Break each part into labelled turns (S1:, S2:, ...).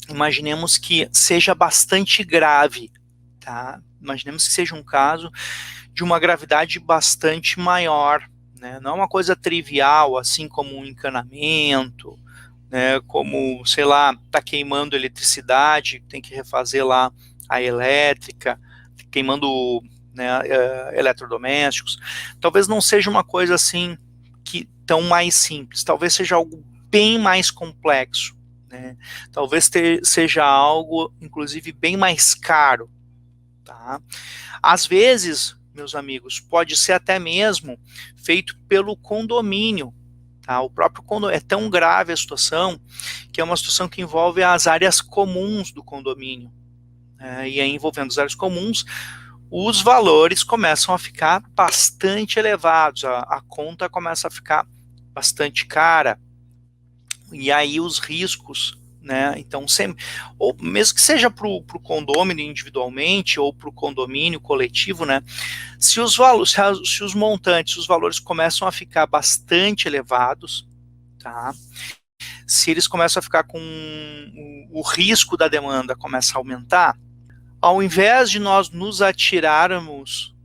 S1: imaginemos que seja bastante grave, tá? Imaginemos que seja um caso de uma gravidade bastante maior, né? Não é uma coisa trivial, assim como um encanamento, né? Como, sei lá, tá queimando eletricidade, tem que refazer lá a elétrica, queimando, né, eletrodomésticos. Talvez não seja uma coisa assim que tão mais simples, talvez seja algo bem mais complexo, né? Talvez seja algo, inclusive, bem mais caro, tá? Às vezes, meus amigos, pode ser até mesmo feito pelo condomínio, tá? O próprio condomínio, é tão grave a situação, que é uma situação que envolve as áreas comuns do condomínio, e aí envolvendo as áreas comuns, os valores começam a ficar bastante elevados, a conta começa a ficar bastante cara, e aí os riscos, né? Então, sempre, ou mesmo que seja para o condômino individualmente, ou para o condomínio coletivo, né? Se os valores, se os montantes, os valores começam a ficar bastante elevados, tá? Se eles começam a ficar com o risco da demanda começa a aumentar, ao invés de nós nos atirarmos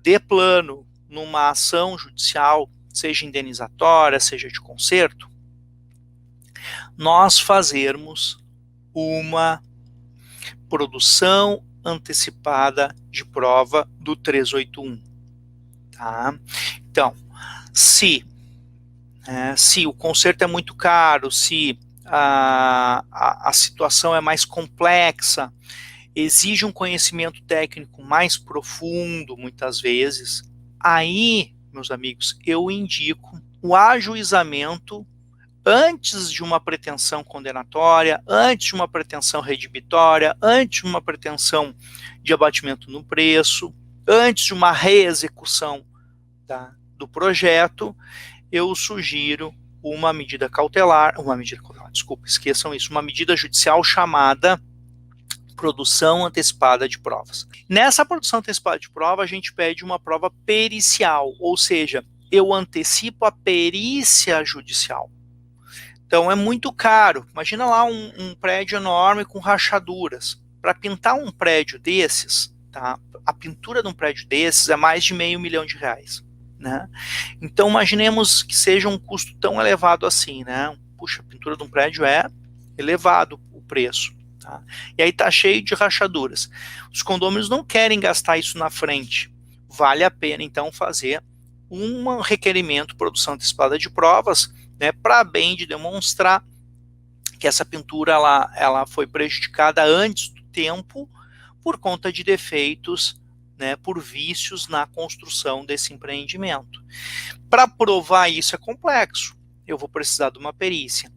S1: de plano numa ação judicial, seja indenizatória, seja de conserto, nós fazermos uma produção antecipada de prova do 381. Tá? Então, se o conserto é muito caro, se a situação é mais complexa, exige um conhecimento técnico mais profundo, muitas vezes, aí, meus amigos, eu indico o ajuizamento antes de uma pretensão condenatória, antes de uma pretensão redibitória, antes de uma pretensão de abatimento no preço, antes de uma reexecução, tá, do projeto, eu sugiro uma medida cautelar, desculpa, esqueçam isso, uma medida judicial chamada produção antecipada de provas. Nessa produção antecipada de prova, a gente pede uma prova pericial, ou seja, eu antecipo a perícia judicial. Então é muito caro. Imagina lá um prédio enorme com rachaduras. Para pintar um prédio desses, tá? A pintura de um prédio desses é mais de R$500 mil, né? Então imaginemos que seja um custo tão elevado assim, né? Puxa, a pintura de um prédio é elevado o preço. Tá? E aí tá cheio de rachaduras. Os condôminos não querem gastar isso na frente. Vale a pena, então, fazer um requerimento, produção antecipada de provas, né, para bem de demonstrar que essa pintura ela foi prejudicada antes do tempo por conta de defeitos, né, por vícios na construção desse empreendimento. Para provar isso é complexo. Eu vou precisar de uma perícia.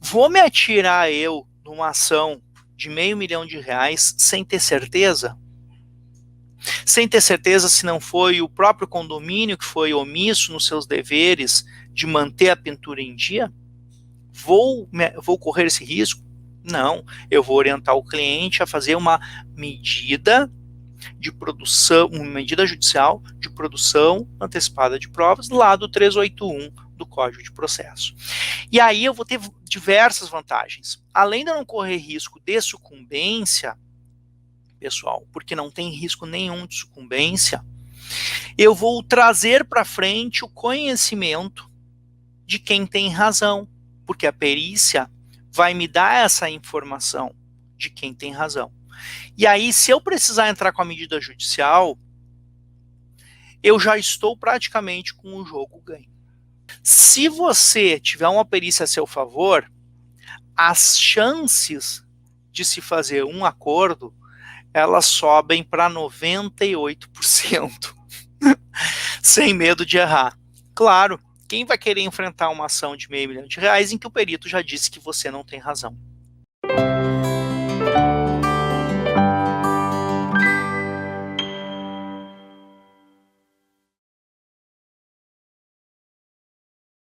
S1: Vou me atirar eu numa ação de R$500 mil sem ter certeza? Sem ter certeza se não foi o próprio condomínio que foi omisso nos seus deveres de manter a pintura em dia? Vou correr esse risco? Não, eu vou orientar o cliente a fazer uma medida de produção, uma medida judicial de produção antecipada de provas lá do 381 do Código de Processo. E aí eu vou ter diversas vantagens. Além de eu não correr risco de sucumbência, pessoal, porque não tem risco nenhum de sucumbência, eu vou trazer para frente o conhecimento de quem tem razão, porque a perícia vai me dar essa informação de quem tem razão. E aí, se eu precisar entrar com a medida judicial, eu já estou praticamente com o jogo ganho. Se você tiver uma perícia a seu favor, as chances de se fazer um acordo, elas sobem para 98%, sem medo de errar. Claro, quem vai querer enfrentar uma ação de R$500 mil em que o perito já disse que você não tem razão?